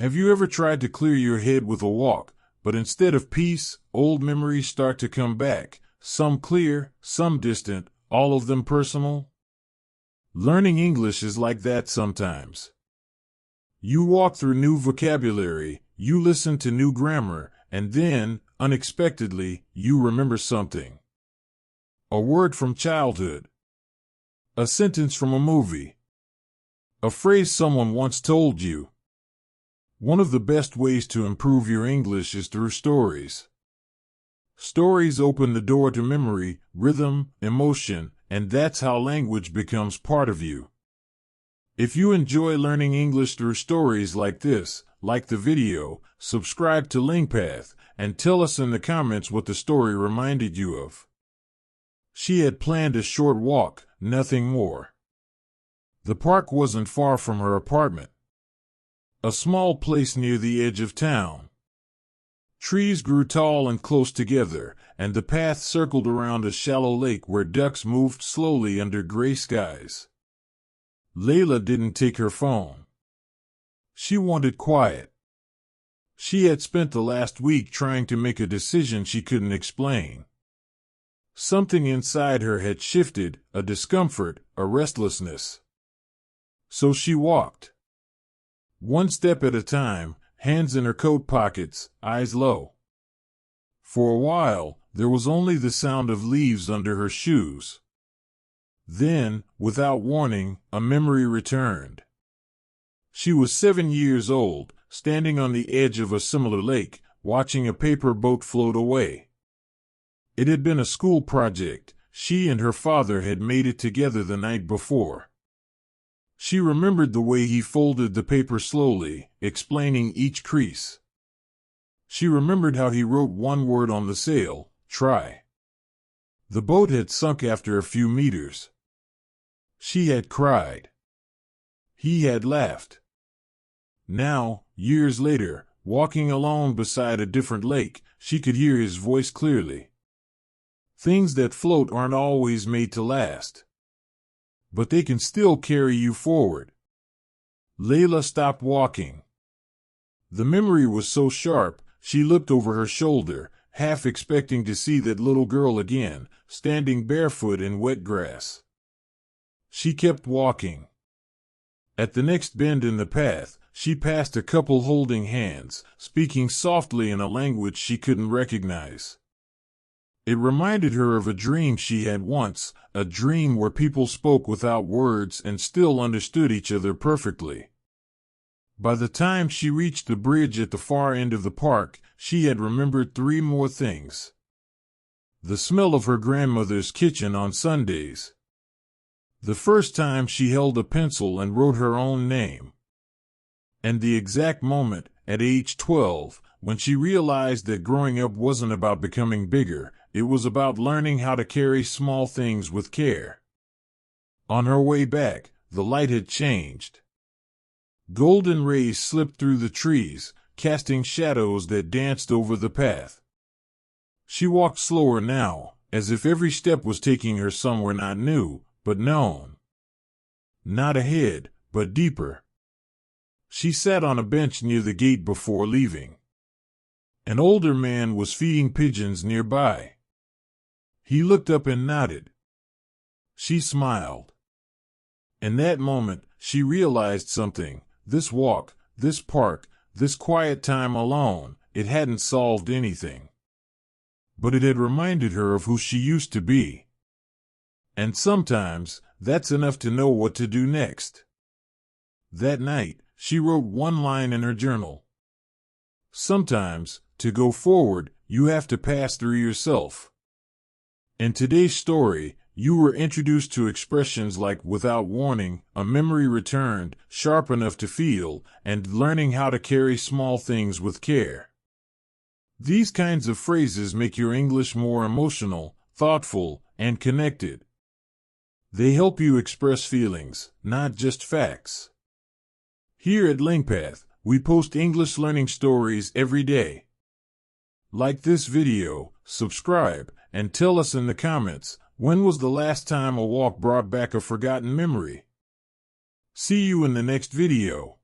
Have you ever tried to clear your head with a walk, but instead of peace, old memories start to come back, some clear, some distant, all of them personal? Learning English is like that sometimes. You walk through new vocabulary, you listen to new grammar, and then, unexpectedly, you remember something. A word from childhood. A sentence from a movie. A phrase someone once told you. One of the best ways to improve your English is through stories. Stories open the door to memory, rhythm, emotion, and that's how language becomes part of you. If you enjoy learning English through stories like this, like the video, subscribe to LingPath, and tell us in the comments what the story reminded you of. She had planned a short walk, nothing more. The park wasn't far from her apartment. A small place near the edge of town. Trees grew tall and close together, and the path circled around a shallow lake where ducks moved slowly under gray skies. Layla didn't take her phone. She wanted quiet. She had spent the last week trying to make a decision she couldn't explain. Something inside her had shifted, a discomfort, a restlessness. So she walked. One step at a time, hands in her coat pockets, eyes low. For a while, there was only the sound of leaves under her shoes. Then, without warning, a memory returned. She was 7 years old, standing on the edge of a similar lake, watching a paper boat float away. It had been a school project. She and her father had made it together the night before. She remembered the way he folded the paper slowly, explaining each crease. She remembered how he wrote one word on the sail, try. The boat had sunk after a few meters. She had cried. He had laughed. Now, years later, walking alone beside a different lake, she could hear his voice clearly. Things that float aren't always made to last. But they can still carry you forward. Layla stopped walking. The memory was so sharp, she looked over her shoulder, half expecting to see that little girl again, standing barefoot in wet grass. She kept walking. At the next bend in the path, she passed a couple holding hands, speaking softly in a language she couldn't recognize. It reminded her of a dream she had once, a dream where people spoke without words and still understood each other perfectly. By the time she reached the bridge at the far end of the park, she had remembered 3 more things. The smell of her grandmother's kitchen on Sundays. The first time she held a pencil and wrote her own name. And the exact moment, at age 12, when she realized that growing up wasn't about becoming bigger, it was about learning how to carry small things with care. On her way back, the light had changed. Golden rays slipped through the trees, casting shadows that danced over the path. She walked slower now, as if every step was taking her somewhere not new, but known. Not ahead, but deeper. She sat on a bench near the gate before leaving. An older man was feeding pigeons nearby. He looked up and nodded. She smiled. In that moment, she realized something. This walk, this park, this quiet time alone, it hadn't solved anything. But it had reminded her of who she used to be. And sometimes, that's enough to know what to do next. That night, she wrote one line in her journal. Sometimes, to go forward, you have to pass through yourself. In today's story, you were introduced to expressions like without warning, a memory returned, sharp enough to feel, and learning how to carry small things with care. These kinds of phrases make your English more emotional, thoughtful, and connected. They help you express feelings, not just facts. Here at LingPath, we post English learning stories every day. Like this video, subscribe, and tell us in the comments, when was the last time a walk brought back a forgotten memory? See you in the next video.